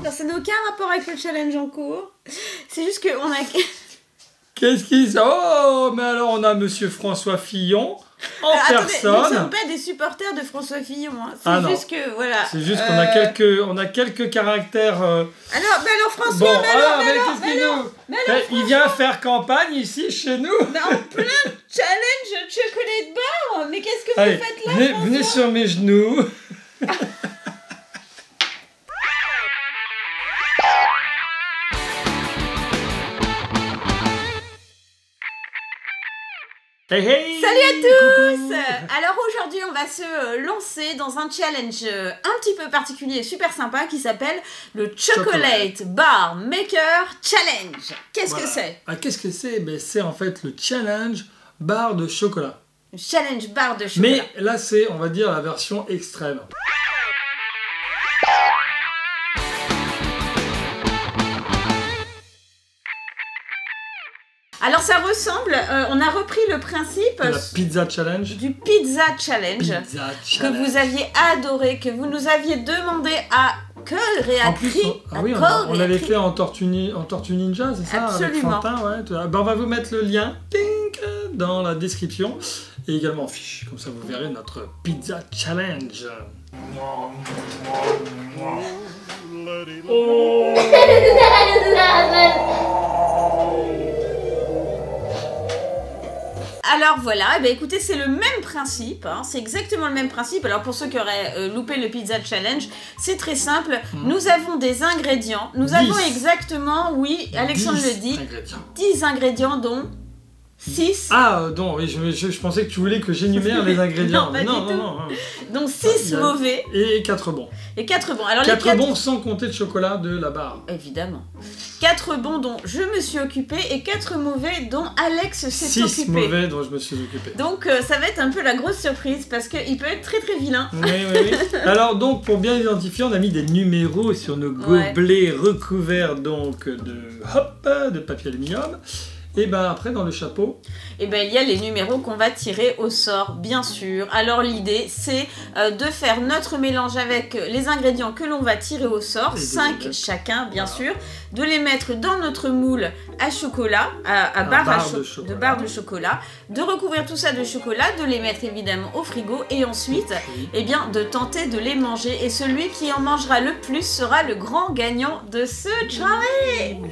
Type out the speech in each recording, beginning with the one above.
Non, ça n'a aucun rapport avec le challenge en cours. C'est juste qu'on a... Qu'est-ce qu'ils ont? Oh, mais alors on a Monsieur François Fillon en personne. Nous ne sommes pas des supporters de François Fillon. Hein. C'est juste que, voilà. C'est juste qu'on a quelques caractères... Alors François, il vient faire campagne ici, chez nous. Dans plein de challenges de chocolat bar. Mais qu'est-ce que vous faites là, venez sur mes genoux. Hey, hey. Salut à tous. Alors aujourd'hui on va se lancer dans un challenge un petit peu particulier et super sympa qui s'appelle le Chocolate Bar Maker Challenge. Qu'est-ce que c'est? Qu'est-ce que c'est? C'est en fait le challenge bar de chocolat. Le challenge bar de chocolat. Mais là c'est, on va dire, la version extrême. Alors ça ressemble, on a repris le principe de la pizza challenge. Du pizza challenge que vous aviez adoré, que vous nous aviez demandé à chorégraphier. En plus, on l'avait fait en Tortue Ninja, c'est ça? Absolument. Avec Fantin, ouais. On va vous mettre le lien dans la description et également en fiche, comme ça vous verrez notre pizza challenge. Oh. Alors voilà, écoutez, c'est le même principe, hein, c'est exactement le même principe. Alors pour ceux qui auraient loupé le Pizza Challenge, c'est très simple. Nous avons des ingrédients. Nous avons exactement, oui, Alexandre le dit, 10 ingrédients dont 6. Ah, non, oui, je pensais que tu voulais que j'énumère les ingrédients. Non, pas du tout. Donc 6 mauvais. Et 4 bons. Et 4 bons. Alors, 4 bons sans compter de chocolat de la barre. Évidemment. 4 bons dont je me suis occupée et 4 mauvais dont Alex s'est occupé. 6 mauvais dont je me suis occupé. Donc ça va être un peu la grosse surprise parce qu'il peut être très très vilain. Oui. Alors donc pour bien identifier, on a mis des numéros sur nos gobelets recouverts donc de papier aluminium. Et après dans le chapeau, il y a les numéros qu'on va tirer au sort, bien sûr. Alors l'idée c'est de faire notre mélange avec les ingrédients que l'on va tirer au sort, 5 chacun bien sûr, de les mettre dans notre moule à chocolat, à barre de chocolat, de recouvrir tout ça de chocolat, de les mettre évidemment au frigo et ensuite de tenter de les manger. Et celui qui en mangera le plus sera le grand gagnant de ce challenge.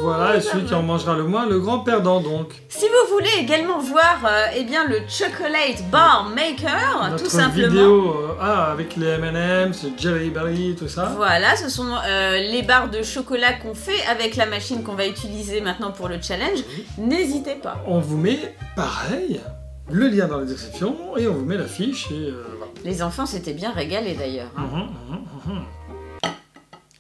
Voilà, et celui qui en mangera le moins, le grand perdant donc. Si vous voulez également voir le Chocolate Bar Maker, notre tout simplement. Vidéo avec les M&M's, Jelly Belly, tout ça. Voilà, ce sont les barres de chocolat qu'on fait avec la machine qu'on va utiliser maintenant pour le challenge. N'hésitez pas. On vous met pareil le lien dans la description et on vous met la fiche et voilà. Les enfants s'étaient bien régalés d'ailleurs. Hein.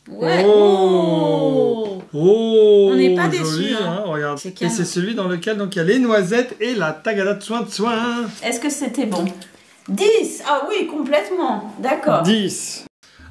Ouais. Oh, on n'est pas déçus. Hein, regarde. Et c'est celui dans lequel il y a les noisettes et la tagada de soin. Est-ce que c'était bon? 10. Ah oui, complètement. D'accord. 10.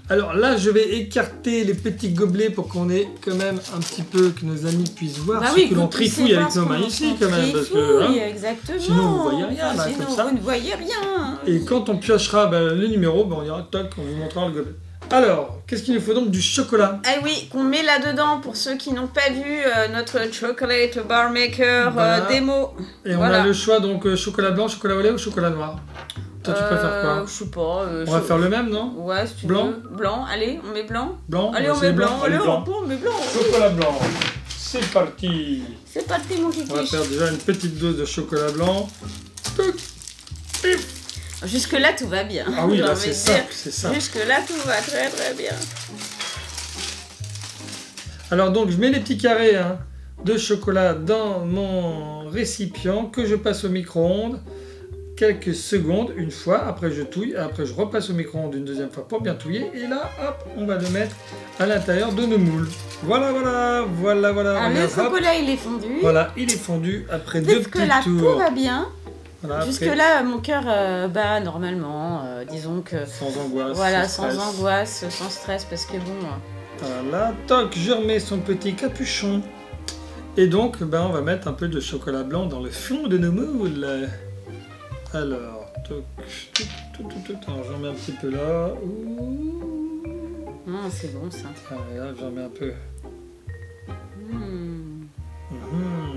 Alors là, je vais écarter les petits gobelets pour qu'on ait quand même un petit peu, que nos amis puissent voir ce que l'on trifouille avec nos mains ici quand même. Parce que, exactement. Sinon, vous ne voyez rien là, comme ça. Vous ne voyez rien. Et quand on piochera le numéro, on ira, toc, on vous montrera le gobelet. Alors, qu'est-ce qu'il nous faut donc? Du chocolat. Ah oui, qu'on met là-dedans pour ceux qui n'ont pas vu notre Chocolate Bar Maker démo. Et on a le choix donc chocolat blanc, chocolat au lait ou chocolat noir. Toi, tu préfères quoi? Je sais pas. On va faire le même, non? Ouais, si tu blanc. veux. Blanc, allez, on met blanc. Blanc. Allez, on met blanc. Allez, blanc. on met blanc. Chocolat blanc. C'est parti. C'est parti, mon kiki. On va faire déjà une petite dose de chocolat blanc. Jusque-là, tout va bien. Ah oui, là, c'est simple, c'est simple. Jusque-là, tout va très très bien. Alors donc, je mets les petits carrés de chocolat dans mon récipient que je passe au micro-ondes quelques secondes, une fois, après je touille, après je repasse au micro-ondes une deuxième fois pour bien touiller, et là, hop, on va le mettre à l'intérieur de nos moules. Voilà. Le chocolat, il est fondu. Voilà, il est fondu après 2 petits tours. Jusque-là, tout va bien. Voilà, jusque-là, mon cœur bat normalement, disons que... Sans angoisse. Voilà, sans angoisse, sans stress, parce que bon... Voilà, toc, je remets son petit capuchon. Et donc, on va mettre un peu de chocolat blanc dans le fond de nos moules. Alors, toc, alors j'en mets un petit peu là. C'est bon ça. Ah, et là, j'en mets un peu.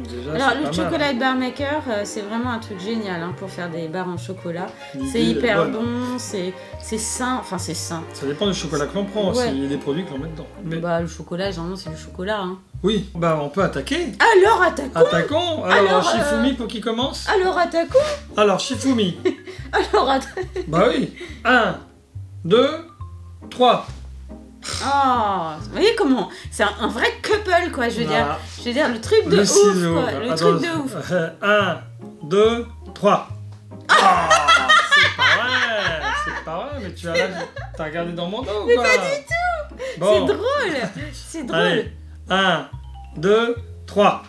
Déjà, alors le pas chocolat mal, bar maker, c'est vraiment un truc génial pour faire des barres en chocolat. L'idée C'est est hyper bonne. bon, c'est sain, enfin c'est sain. Ça dépend du chocolat que l'on prend aussi, Ouais. il y a des produits que l'on met dedans. Mais... Bah le chocolat, généralement c'est du chocolat. Oui, bah on peut attaquer. Alors attaquons. Attaquons. Alors, Alors, Shifumi pour qui commence. Alors attaquons. Alors Shifumi. Alors attaquons. Bah oui. 1, 2, 3. Oh, vous voyez comment c'est un vrai couple quoi, je veux dire. Je veux dire le truc de Le ouf ciseau. quoi, le Attends, truc de ouf. 1, 2, 3. Ah, c'est pas vrai. C'est pas vrai, mais tu as t'as regardé dans mon dos ou Mais quoi? pas du tout. Bon. C'est drôle. C'est drôle. Allez, 1, 2, 3.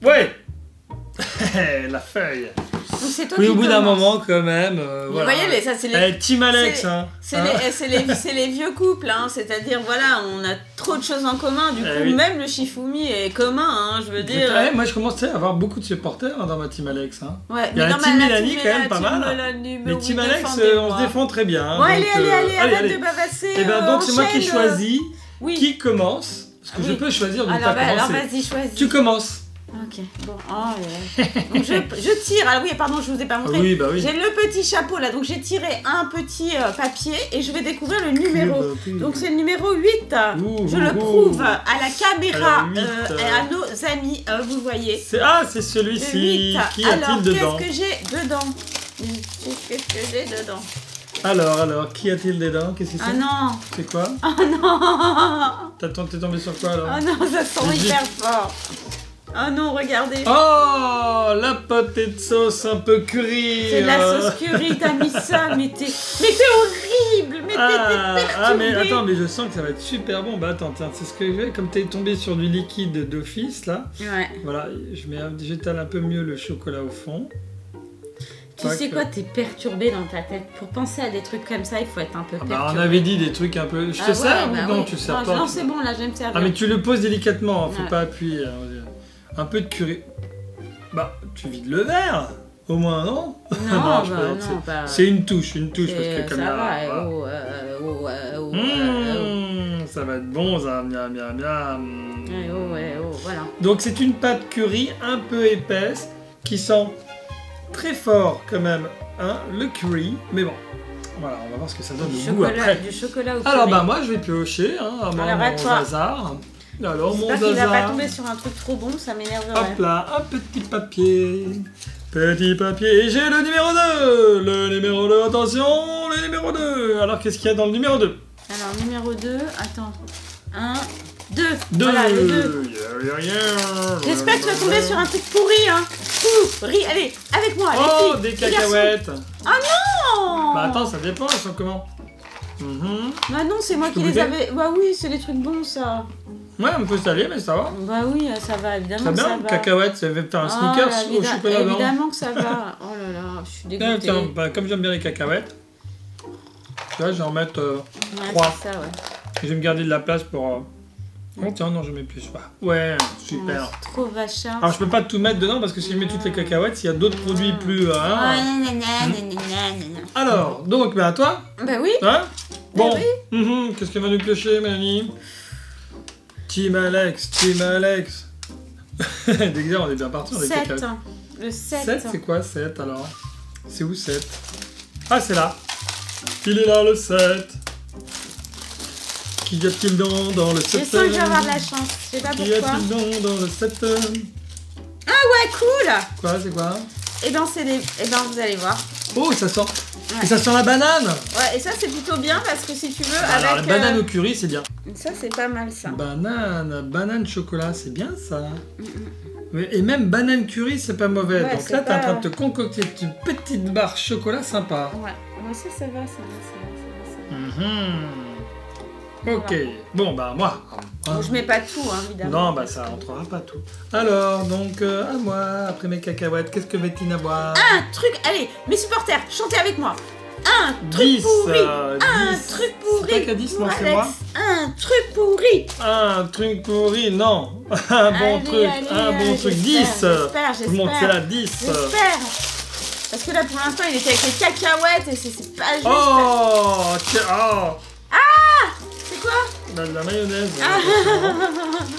Ouais. La feuille. Donc c'est toi Oui, qui au bout d'un commence. moment quand même. Vous Voilà. voyez, ça c'est les... Team Alex, hein. C'est Hein les vieux couples, c'est-à-dire voilà, on a trop de choses en commun, du coup oui. même le Shifumi est commun, je veux dire. Ouais, moi je commence à avoir beaucoup de supporters dans ma Team Alex. Hein. Ouais, Il y a mais un dans Team ma- Mélanie team quand même Mélanie, pas team mal. Mélanie, mais Les oui, Team Alex, on défendez-moi. se défend très bien. Hein, Bon, allez, donc, arrête de bavasser. Et ben donc c'est moi qui enchaîne. choisis Oui. qui commence. Parce que Oui. je peux choisir de ne Alors, pas alors commencer. vas-y, choisis. Tu commences. Ok, bon. Oh, ouais. Donc je tire. Ah oui, pardon, je vous ai pas montré. Oui, bah oui. J'ai le petit chapeau là, donc j'ai tiré un petit papier et je vais découvrir le numéro. Donc c'est le numéro 8. Je le prouve à la caméra, Alors, 8, et à nos amis, vous voyez. C'est Le celui-ci. 8. Qui Alors, a-t-il dedans? qu'est-ce que j'ai dedans? Qu'est-ce que j'ai dedans? Alors, qui a-t-il dedans? Qu'est-ce que c'est? Ah non. C'est quoi? Oh non. T'es tombé sur quoi alors? Oh non, ça sent Mais hyper fort. Oh non, regardez. Oh, la potato sauce un peu curry. C'est de la sauce curry, t'as mis ça, mais t'es horrible, mais t'es perturbé. Mais attends, mais je sens que ça va être super bon. Bah attends, tiens, c'est ce que je vais. Comme t'es tombé sur du liquide d'office là, Ouais. voilà, j'étale un peu mieux le chocolat au fond. Tu sais quoi, t'es perturbé dans ta tête. Pour penser à des trucs comme ça, il faut être un peu perturbé. On avait dit des trucs un peu. Je te sers ou non? Tu sers pas? Non, c'est bon, là, je vais me servir. Ah, mais tu le poses délicatement, faut Ouais. pas appuyer. Un peu de curry. Bah, tu vides le verre, au moins, non? Non, je bah, plaisante, non, pas... C'est une touche, parce que comme ça là, va, voilà. Ça va être bon, ça, miam, miam, miam. voilà. Donc c'est une pâte curry un peu épaisse qui sent très fort quand même, hein, le curry. Mais bon, voilà, on va voir ce que ça donne au goût après. Du chocolat au curry. Alors bah moi je vais piocher, hein, à Alors, à mon toi. hasard. Alors mon J'espère qu'il va pas hasard. tomber sur un truc trop bon, ça m'énerverait. Hop là, un petit papier. Petit papier, et j'ai le numéro 2. Le numéro 2, attention, le numéro 2. Alors qu'est-ce qu'il y a dans le numéro 2? Alors, numéro 2, attends. 1, 2. 2. Voilà, le 2. J'espère que tu vas tomber sur un truc pourri, hein. Pourri, allez, avec moi, Oh, les des filles, les garçons. cacahuètes. Non. Bah attends, ça dépend, elles sont comment? Bah non, c'est moi Je qui peux les goûter avais... Bah oui, c'est des trucs bons, ça. Ouais, un peu salé, mais ça va. Bah oui, ça va, évidemment Très que ça bien, va. cacahuètes, ça va faire un Oh, sneakers au chocolat blanc. évidemment que ça va. Oh là là, je suis dégoûtée. Tiens, bah, comme j'aime bien les cacahuètes, tu vois, je vais en mettre Ouais, 3. c'est ça, ouais. Je vais me garder de la place pour... Oh tiens, non, je mets plus. Ouais, Ouais, super. c'est trop vachard. Alors, je peux pas tout mettre dedans parce que si je mets toutes les cacahuètes, s'il y a d'autres produits plus... Ah, hein. nanana. Alors, donc, à toi, Bah oui. hein? Bon, oui. qu'est-ce qu'elle va nous piocher, Mélanie? Team Alex. Déjà, on est bien parti, on est 7. cacahuètes. Le 7. 7, c'est quoi 7 alors? C'est où 7? Ah, c'est là. Il est là le 7. Qu'y a-t-il dans le 7? Je sens que je vais avoir de la chance. Je sais pas Qu'y pourquoi. a-t-il dans le 7? Ouais, cool. Quoi, c'est quoi? Et ben, c'est les... Et ben, vous allez voir. Oh, ça sent. Ouais. Et ça sent la banane. Ouais, et ça, c'est plutôt bien parce que si tu veux, Alors, la avec... banane au curry, c'est bien. Ça, c'est pas mal, ça. Banane chocolat, c'est bien ça. Et même banane curry, c'est pas mauvais. Ouais, Donc c'est là, t'es en pas- train de te concocter une petite barre chocolat sympa. Ouais, ça va, ça va. Ok, bon bah moi. Bon, je mets pas tout, hein, évidemment. Non, bah ça entrera pas tout. Alors, donc à moi, après mes cacahuètes, qu'est-ce que va-t-il avoir? Un truc, allez, mes supporters, chantez avec moi. Un truc 10, pourri. 10. Truc pourri. C'est pas qu'à 10, non, pour c'est Alex. moi. Un truc pourri. Un truc pourri, non. Un bon Allez, truc, allez, un bon allez, truc. j'espère, 10. Tout le monde c'est là, 10. J'espère. Parce que là, pour l'instant, il était avec les cacahuètes et c'est pas juste. Oh, tiens, oh. C'est quoi? de la mayonnaise. Ah.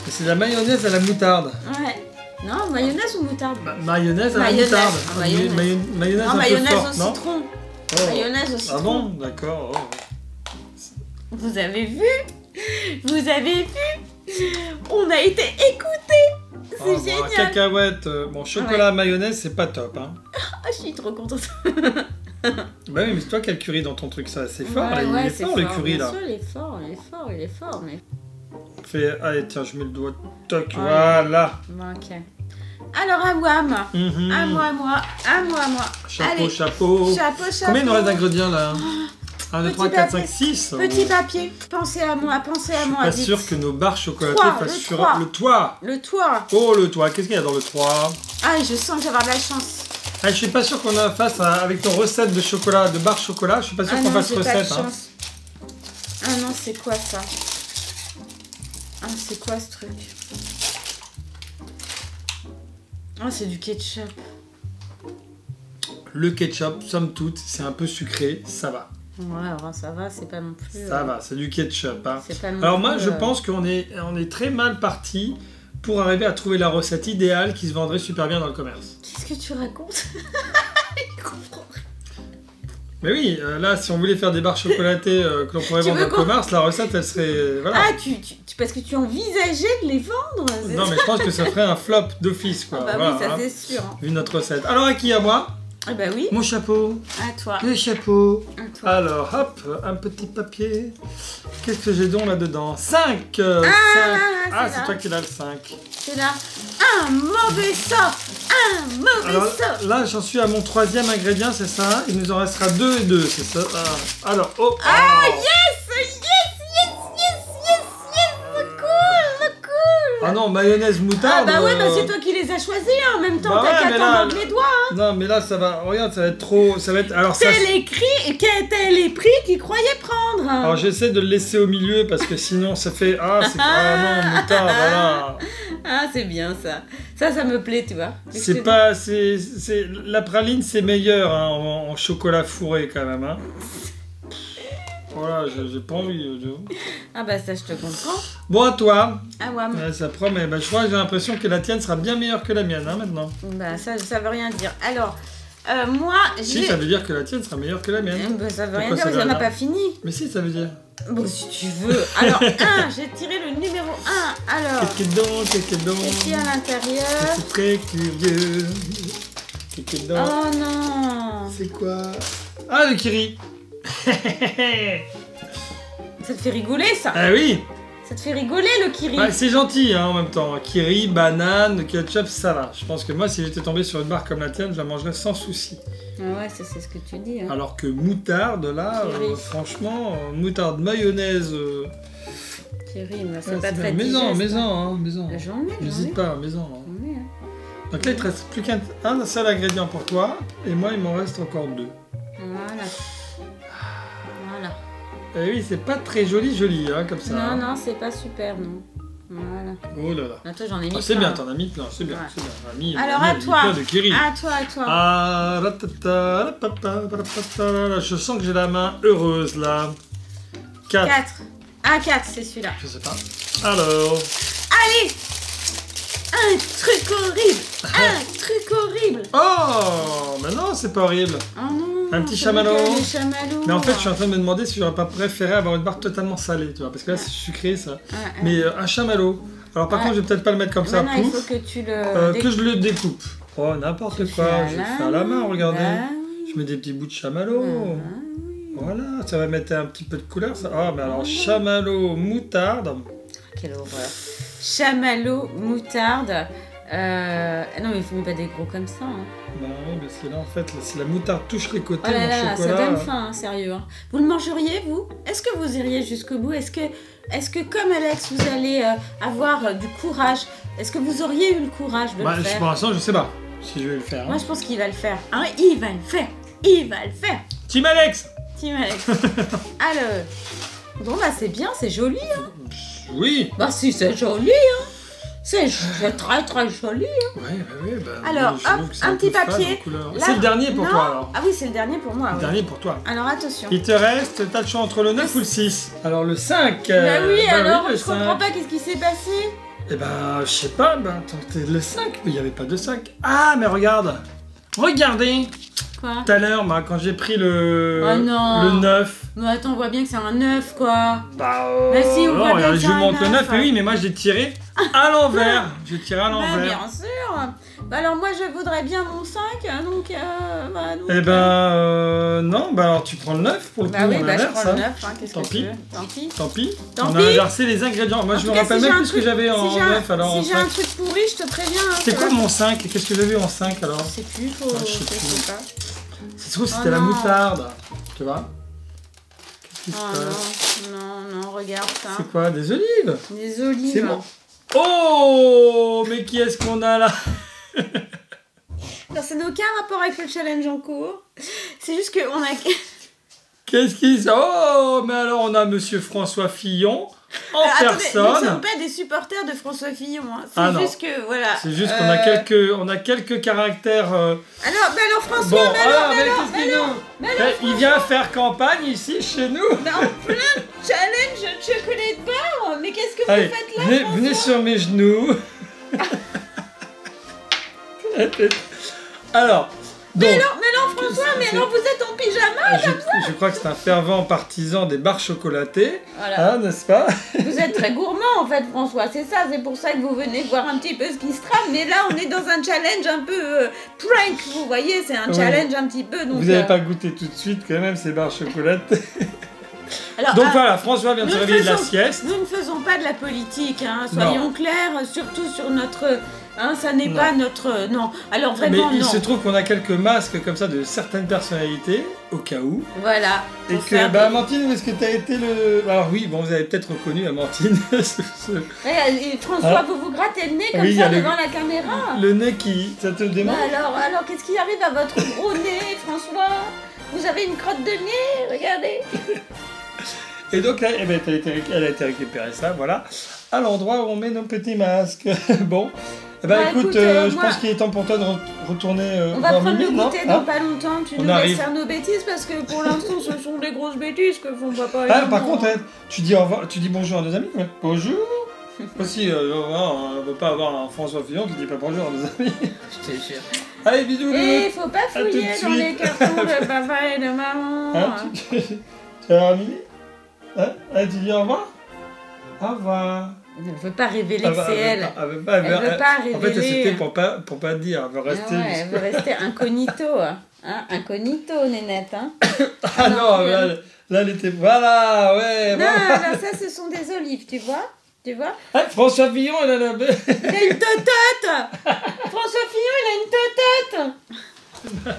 C'est de la mayonnaise à la moutarde. Ouais. Non, mayonnaise ou moutarde? Mayonnaise à la Mayonnaise. moutarde. Ah, mayonnaise. Mayonnaise Non, un mayonnaise peu au forte, non? citron. Oh. Mayonnaise au citron. Ah bon? D'accord. Oh. Vous avez vu? Vous avez vu? On a été écoutés. C'est Oh, bon, génial. cacahuète, bon, chocolat mayonnaise, c'est pas top. Hein. Ah, je suis trop contente. Bah oui, mais c'est toi qui as le curry dans ton truc, ça, c'est fort, là, Ouais, il est c'est fort le curry bien là. sûr, il est fort, il est fort, mais... Allez, tiens, je mets le doigt, toc, Ouais. voilà. Bon, ok. Alors, à moi. Mhm. À moi. Chapeau, Allez. chapeau. Chapeau. Combien il nous reste d'ingrédients là 1, 2, Petit 3, 4, papier. 5, 6. Petit papier. Pensez à moi, Je suis pas vite. sûr que nos barres chocolatées Trois, fassent le sur trois. le toit. Le toit. Oh, le toit, qu'est-ce qu'il y a dans le toit? Ah, je sens que j'ai avoir de la chance. Ah, je suis pas sûr qu'on fasse avec ton recette de chocolat, de barre chocolat, je suis pas sûr qu'on non, fasse j'ai pas de recette. Hein. chance. Ah non, c'est quoi ça? Ah, c'est quoi ce truc? Ah, c'est du ketchup. Le ketchup, somme toute, c'est un peu sucré, ça va. Ouais, alors ça va, c'est pas non plus... Ça va, c'est du ketchup. Hein. C'est pas non Alors plus, moi, je pense qu'on est très mal parti pour arriver à trouver la recette idéale qui se vendrait super bien dans le commerce. Qu'est-ce que tu racontes? Je comprends. Mais oui, là, si on voulait faire des barres chocolatées que l'on pourrait Tu vendre veux dans le qu'on- commerce, la recette, elle serait... Voilà. Ah, parce que tu envisageais de les vendre? C'est Non, ça? mais je pense que ça ferait un flop d'office, quoi. Ah bah Voilà, oui, ça hein, c'est sûr. Hein. vu notre recette. Alors, à qui? À moi? Ah bah oui, Mon chapeau. à toi. Le chapeau. À toi. Alors, hop, un petit papier. Qu'est-ce que j'ai donc là-dedans? 5 c'est c'est là. toi qui l'as le 5. C'est là. Un mauvais sort. Un mauvais Alors sort. là, j'en suis à mon 3e ingrédient, c'est ça. Il nous en restera 2 et 2, c'est ça. Alors, oh, Ah, oh. yes, cool. Ah non, mayonnaise, Ah moutarde. bah ouais, bah c'est toi qui les as choisis, hein. En même temps, Bah t'as ouais, qu'à mais t'en là- mordre les doigts. Hein. Non, mais là, ça va. Regarde, ça va être trop. Ça va être. Alors, ça. C'est les prix qu'ils croyaient prendre. Alors, j'essaie de le laisser au milieu parce que sinon, ça fait. Ah, c'est. Ah non, moutarde, voilà. Ah, c'est bien ça. Ça me plaît, tu vois. C'est pas. C'est. La praline, c'est meilleur hein, en chocolat fourré quand même. Hein. Voilà, j'ai pas envie. Ah bah ça, je te comprends. Bon, à toi. Ah ouais. Ouais, ça promet. Bah, je crois que j'ai l'impression que la tienne sera bien meilleure que la mienne hein, maintenant. Bah ça veut rien dire. Alors, moi, Si, ça veut dire que la tienne sera meilleure que la mienne. Bah, ça veut Pourquoi rien dire, ça parce veut qu'on n'a rien pas fini. Mais si, ça veut dire. Bon, si tu veux. Alors, 1, j'ai tiré le numéro 1. Alors, Qu'est-ce qu'il y a donc qu'est-ce qu'il y a à l'intérieur? Je suis très curieux. Qu'est-ce qu'il y a donc Oh non. C'est quoi? Ah, le kiri. Ça te fait rigoler, ça? Ah oui. Ça te fait rigoler, le kiri? Bah, c'est gentil hein, en même temps. Kiri, banane, ketchup, ça va. Je pense que moi, si j'étais tombé sur une barre comme la tienne, je la mangerais sans souci. Ah ouais, c'est ce que tu dis. Hein. Alors que moutarde, là, Kiri. franchement, moutarde mayonnaise. Kiri, mais c'est Ouais, pas c'est très bien. digeste. Maison, maison. Bah, j'en ai. N'hésite pas, maison. Hein. J'en ai, hein. Donc là, il te reste plus qu'un seul ingrédient pour toi, et moi, il m'en reste encore 2. Voilà. Voilà. Et oui, c'est pas très joli, hein, comme ça. Non, hein. non, c'est pas super, non. Voilà. Oh là là. Là, toi, j'en ai mis Ah, c'est plein. bien, t'en as mis plein, c'est bien, Ouais. c'est bien. On a mis- Alors, on a à mis toi. plein de kiri. À toi. Ah, ratata, rapapa, rapapa, je sens que j'ai la main heureuse là. 4. 4. Ah, 4, c'est celui-là. Je sais pas. Alors. Allez! Un truc horrible! Un truc horrible! Oh, mais non, c'est pas horrible. Oh non! Un petit c'est chamallow. vrai qu'il y a des chamallows. Mais en fait, je suis en train de me demander si j'aurais pas préféré avoir une barre totalement salée, tu vois, parce que là, c'est sucré ça. Mais un chamallow. Alors, par Ouais. contre, je vais peut-être pas le mettre comme ça, Maintenant, il pouf. faut que tu le. Que je le découpe. Oh, n'importe quoi. Je vais faire à la main, regardez. Bah, Je mets des petits bouts de chamallow. oui. Voilà, ça va mettre un petit peu de couleur, ça. Ah, mais alors, chamallow, moutarde. Quelle horreur. Chamallow, moutarde. Non, mais il faut pas des gros comme ça. Hein. Bah oui, mais c'est là, en fait, si la moutarde touche les côtés, Oh là mon là, chocolat... ça donne faim, hein, sérieux. Hein. Vous le mangeriez, vous? Est-ce que vous iriez jusqu'au bout? Est-ce que, comme Alex, vous allez avoir du courage? Est-ce que vous auriez eu le courage de Bah, le faire? pour l'instant, je sais pas si je vais le faire. Moi, Hein. je pense qu'il va le faire. Hein, il va le faire. Il va le faire. Team Alex. Team Alex. Alors. Bon, bah, c'est bien, c'est joli. Hein. Oui. Bah, si, c'est joli. Hein. C'est très très joli. Ouais, bah, Alors, je trouve hop, que c'est un petit peu fade papier. en couleur. Là- C'est le dernier pour Non. toi alors. Ah oui, c'est le dernier pour moi. Le oui. dernier pour toi. Alors attention. Il te reste, t'as le choix entre le 9 ou le 6. Alors le 5. Bah oui, alors le je comprends 5. pas qu'est-ce qui s'est passé. Eh ben, je sais pas, bah attends, c'était le 5, mais il n'y avait pas de 5. Ah, mais regarde. Regardez. Quoi? Tout à l'heure, bah, quand j'ai pris le, Oh non. le 9. Mais attends, on voit bien que c'est un 9 quoi. Bah, Mais si, on voit bien regarde, que je c'est vous un montre le 9, 9, mais oui, mais moi j'ai tiré à l'envers. J'ai tiré à Bah, l'envers. bien sûr. Bah alors moi je voudrais bien mon 5, donc... donc, Eh ben, non, bah alors tu prends le 9 pour le coup, Bah oui, on bah je inverse, prends le hein. 9, hein, qu'est-ce Tant que pis. tu veux. Tant pis. Tant pis. Tant On pis. a inversé les ingrédients. Moi En je tout me cas, rappelle si même j'ai plus un ce que truc- j'avais en si j'ai un- 9 alors en Si j'ai un 5. truc pourri, je te préviens. Hein, C'était quoi mon 5? Qu'est-ce que j'avais en 5 alors? Je sais plus, faut... Ah, je sais je plus. sais pas. Ça se trouve Oh c'était la non. moutarde. Tu vois? Qu'est-ce qui se Oh passe? non, regarde ça. C'est quoi? Des olives? Des olives. C'est bon. Oh, mais qui est-ce qu'on a là? Alors ça n'a aucun rapport avec le challenge en cours. C'est juste qu'on a... Qu'est-ce qui se... Oh, mais alors on a Monsieur François Fillon en Attendez, nous ne personne. sommes pas des supporters de François Fillon. Hein. C'est Ah non. juste que, voilà. C'est juste qu'on a quelques caractères... Alors François, Bon, alors, mais mais alors, qu'est-ce qu'il nous... mais alors, Il vient faire campagne ici, chez nous. mais en plein challenge chocolat de barre. Mais qu'est-ce que Allez, vous faites là, François venez sur mes genoux. Alors, donc, mais alors François, mais alors vous êtes en pyjama. je crois que c'est un fervent partisan des barres chocolatées, Voilà. hein, n'est-ce pas? Vous êtes très gourmand en fait François, c'est ça, c'est pour ça que vous venez voir un petit peu ce qui se trame. Mais là on est dans un challenge un peu prank, vous voyez, c'est un Oui. challenge un petit peu. Donc, Vous n'avez pas goûté tout de suite quand même ces barres chocolatées. Alors, Donc voilà, François vient de se nous réveiller de la faisons- sieste. Nous ne faisons pas de la politique, hein, soyons clairs, surtout sur notre... Hein, ça n'est Non. pas notre... Non, alors Mais vraiment il non. se trouve qu'on a quelques masques comme ça de certaines personnalités, au cas où. Voilà. Et pour que, faire bah, des- Amandine, où est-ce que tu as été le... Alors oui, bon, vous avez peut-être reconnu Amandine. Ouais, et François, Hein vous vous grattez le nez comme Oui, il y a ça le- devant la caméra. Le nez qui... Ça te Bah démange? alors qu'est-ce qui arrive à votre gros nez, François? Vous avez une crotte de nez, regardez. Et donc là, eh ben, elle a été récupérée ça, voilà, à l'endroit où on met nos petits masques. Bon, eh ben, Bah, écoute, écoute, je moi- pense qu'il est temps pour toi de retourner On va voir prendre le Mimi, non? goûter Hein dans pas longtemps. Tu On nous arrive. laisses faire nos bêtises parce que pour l'instant ce sont des grosses bêtises que font papa et Ah, maman. par contre, tu dis au revoir, tu dis bonjour à nos amis, ouais. Bonjour. Aussi, on ne veut pas avoir un François Fillon qui dit pas bonjour à nos amis. Je te jure. Allez, bisous. Et faut pas tout de fouiller dans les suite. cartons de papa et de maman. Hein, tu vas voir Mimi? Hein? Allez, tu dis au revoir? Au revoir. Elle ne veut pas révéler Ah que bah, c'est elle. Elle veut pas, Elle veut pas en fait, révéler. c'était pour pas dire, elle veut rester. Ah ouais, elle veut rester incognito. Hein, incognito, Nénette. Hein. Ah non, non, là, elle était... Voilà, ouais, Non, voilà. non, ça, ce sont des olives, tu vois? Tu vois? Ah, François Fillon, elle a la... Il a une totote! François Fillon, il a une totote!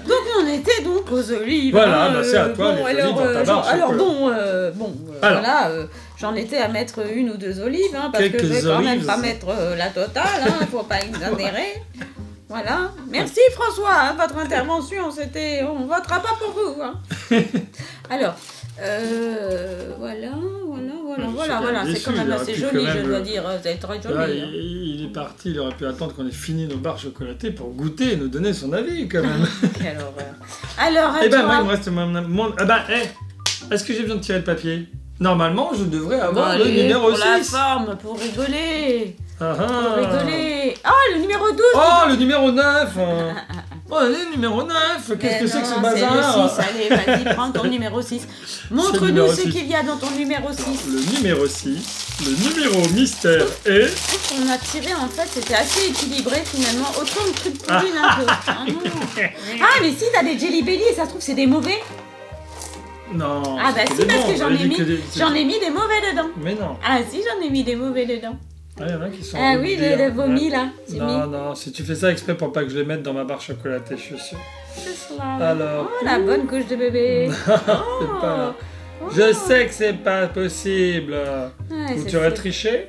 Donc, on était donc aux olives. Voilà, hein, bah, c'est à toi, bon, les olives dans ta barre alors chocolat. bon, Alors. voilà, j'en étais à mettre une ou deux olives, hein, parce que je Quelques vais quand même olives, pas ça. mettre la totale, hein, faut pas exagérer. Voilà. Merci François, hein, votre intervention, c'était... On votera pas pour vous. Hein. Alors, voilà, c'est déçu, quand même il aurait assez pu joli, quand je même, dois dire, c'est très joli. Là, hein. il est parti, il aurait pu attendre qu'on ait fini nos barres chocolatées pour goûter et nous donner son avis, quand même. Quelle horreur. Alors, à Eh ben, toi. moi, il me reste mon... Ah ben, est-ce que j'ai besoin de tirer le papier? Normalement, je devrais avoir Bon, le allez, numéro pour la 6. forme, pour rigoler. Ah, Pour ah. rigoler. Oh, le numéro 12. Oh, le numéro 9. Oh, allez, numéro 9. Qu'est-ce que c'est que ce bazar? C'est le 6, allez, vas-y, prends ton numéro 6. Montre-nous numéro ce 6. qu'il y a dans ton numéro 6. Le numéro 6, le numéro mystère est... On a tiré, en fait, c'était assez équilibré finalement. Autant de trucs pourris un peu. Ah, non. Ah, mais si, t'as des Jelly Belly et ça se trouve, c'est des mauvais. Non. Ah, bah c'est si, des parce bons, que j'en elle ai dit mis, que des- j'en ai mis des mauvais dedans. Mais non. Ah, si, j'en ai mis des mauvais dedans. Ah, il y en a qui sont... Ah oui, le vomi Ouais. là. C'est Non, mis. non, si tu fais ça exprès pour pas que je les mette dans ma barre chocolatée, je suis sûr. C'est cela. Alors. Oh, la bonne couche de bébé. C'est pas... Oh. Je sais que c'est pas possible. Ouais, Ou c'est tu aurais fait. triché?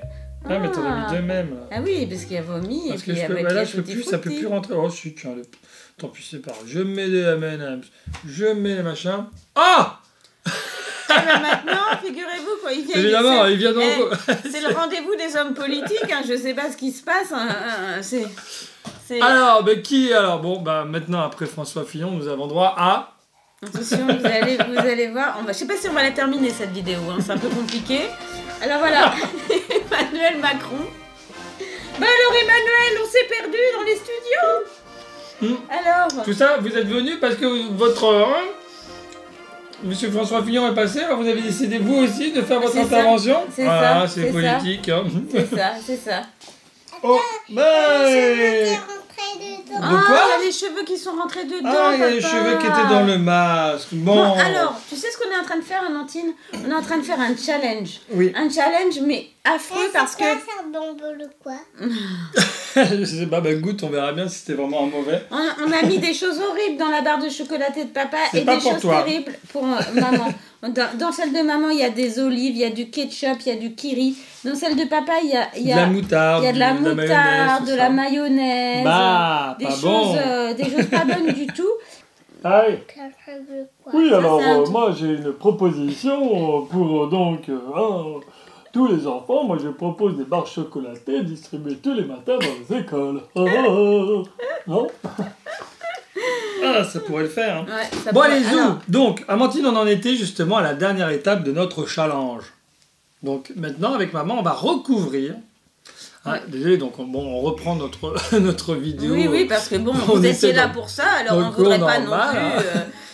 Ah, mais t'en as Ah. mis deux mêmes. Là. Ah oui, parce qu'il y a vomi Parce et que puis je peux, avec bah là, les je peux plus, tutti ça peut frutti. plus rentrer. Oh, si, tiens, tant pis, c'est pas grave. Je mets des M&M's, je mets les machins. Ah! ben maintenant, figurez-vous quoi, il vient. Évidemment, il vient donc. C'est le rendez-vous des hommes politiques. Hein, je sais pas ce qui se passe. C'est. Alors, ben qui alors? Bon, bah maintenant après François Fillon, nous avons droit à. Attention, vous allez voir. Je sais pas si on va la terminer cette vidéo. Hein, c'est un peu compliqué. Alors voilà, Emmanuel Macron. Bah alors Emmanuel, on s'est perdu dans les studios. Alors. Tout ça, vous êtes venu parce que votre. Monsieur François Fillon est passé, alors vous avez décidé vous aussi de faire votre intervention. C'est ça. C'est politique. Hein. C'est ça. Oh, mais. De quoi? Il y a les cheveux qui sont rentrés dedans. Ah, il y a les cheveux qui étaient dans le masque. Bon. Alors, tu sais ce qu'on est en train de faire, Amandine? On est en train de faire un challenge. Oui. Un challenge, mais affreux parce que. Quoi Je sais pas, ben goûte, on verra bien si c'était vraiment un mauvais. On a mis des choses horribles dans la barre de chocolatée de papa C'est et pas des pour choses toi. terribles pour maman. Dans celle de maman, il y a des olives, il y a du ketchup, il y a du kiri. Dans celle de papa, il y a de la moutarde, il y a de la moutarde, de la mayonnaise, bah, des pas choses, bon. des choses pas bonnes du tout. Aïe. Oui, Ça, alors c'est un moi j'ai une proposition pour tous les enfants. Moi je propose des barres chocolatées distribuées tous les matins dans les écoles. Non? Ah, ça pourrait le faire. Hein. Ouais, ça Bon, pourrait- allez, zou. alors, Donc, Amandine, on en était justement à la dernière étape de notre challenge. Donc, maintenant, avec maman, on va recouvrir. Hein, Ouais. désolé, donc on reprend notre, notre vidéo. Oui, parce que bon, On vous essaie étiez là dans- pour ça, alors dans on le ne voudrait cours pas normal, non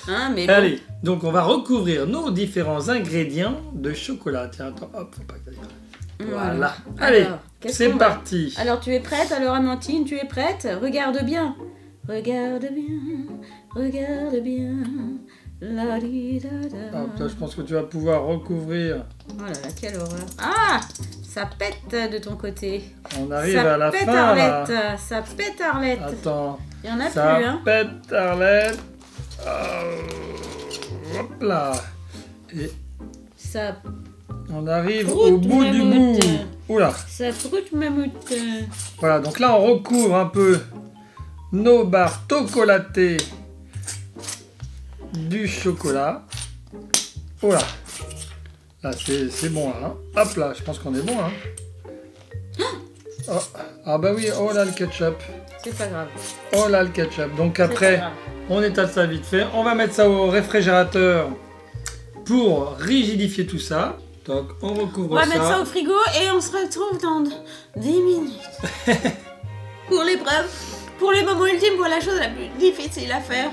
plus. Mais bon. Allez, donc on va recouvrir nos différents ingrédients de chocolat. Tiens, attends, hop, faut pas que ça y aille. Voilà. Allez, Alors, qu'est-ce c'est qu'on va- parti. Alors tu es prête? Alors Amandine, tu es prête? Regarde bien. Regarde bien. Regarde bien. La di da da. Hop, là, je pense que tu vas pouvoir recouvrir. Oh là là, quelle horreur. Ah! Ça pète de ton côté. On arrive Ça à la pète, fin, là. Arlette. Ça pète, Arlette. Attends, Il y en a ça plus, hein. pète, Arlette. Hop là. Et Ça, on arrive Prout, au bout du bout. mammouth. Oula. ça froute mammouth. Voilà, donc là, on recouvre un peu nos barres chocolatées du chocolat. Oula. Là, c'est bon, là. Hein. Hop là, je pense qu'on est bon, hein. Oh. Ah bah oui, oh là le ketchup. C'est pas grave. Oh là le ketchup. Donc C'est pas après, grave. on étale ça vite fait. On va mettre ça au réfrigérateur pour rigidifier tout ça. Donc on recouvre On va ça. mettre ça au frigo et on se retrouve dans 10 minutes. Pour l'épreuve, pour les moments ultimes, pour la chose la plus difficile à faire.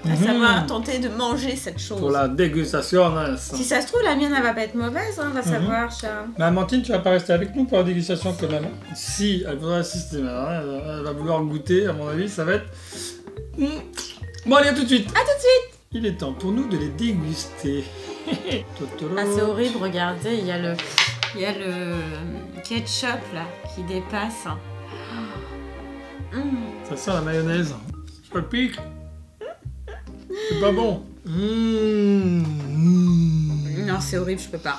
À savoir tenter de manger cette chose. Pour la dégustation. Hein, ça. Si ça se trouve, la mienne, elle va pas être mauvaise, on va savoir, Charles. Mais Amandine, tu vas pas rester avec nous pour la dégustation quand même. Si, elle voudra assister, mais alors, elle va vouloir goûter, à mon avis, ça va être... Bon, allez, à tout de suite. À tout de suite. Il est temps pour nous de les déguster. Ah, c'est horrible, regardez, il y a le ketchup là qui dépasse. Ça sent la mayonnaise. Ça pique. C'est pas bon. Non, c'est horrible, je peux pas.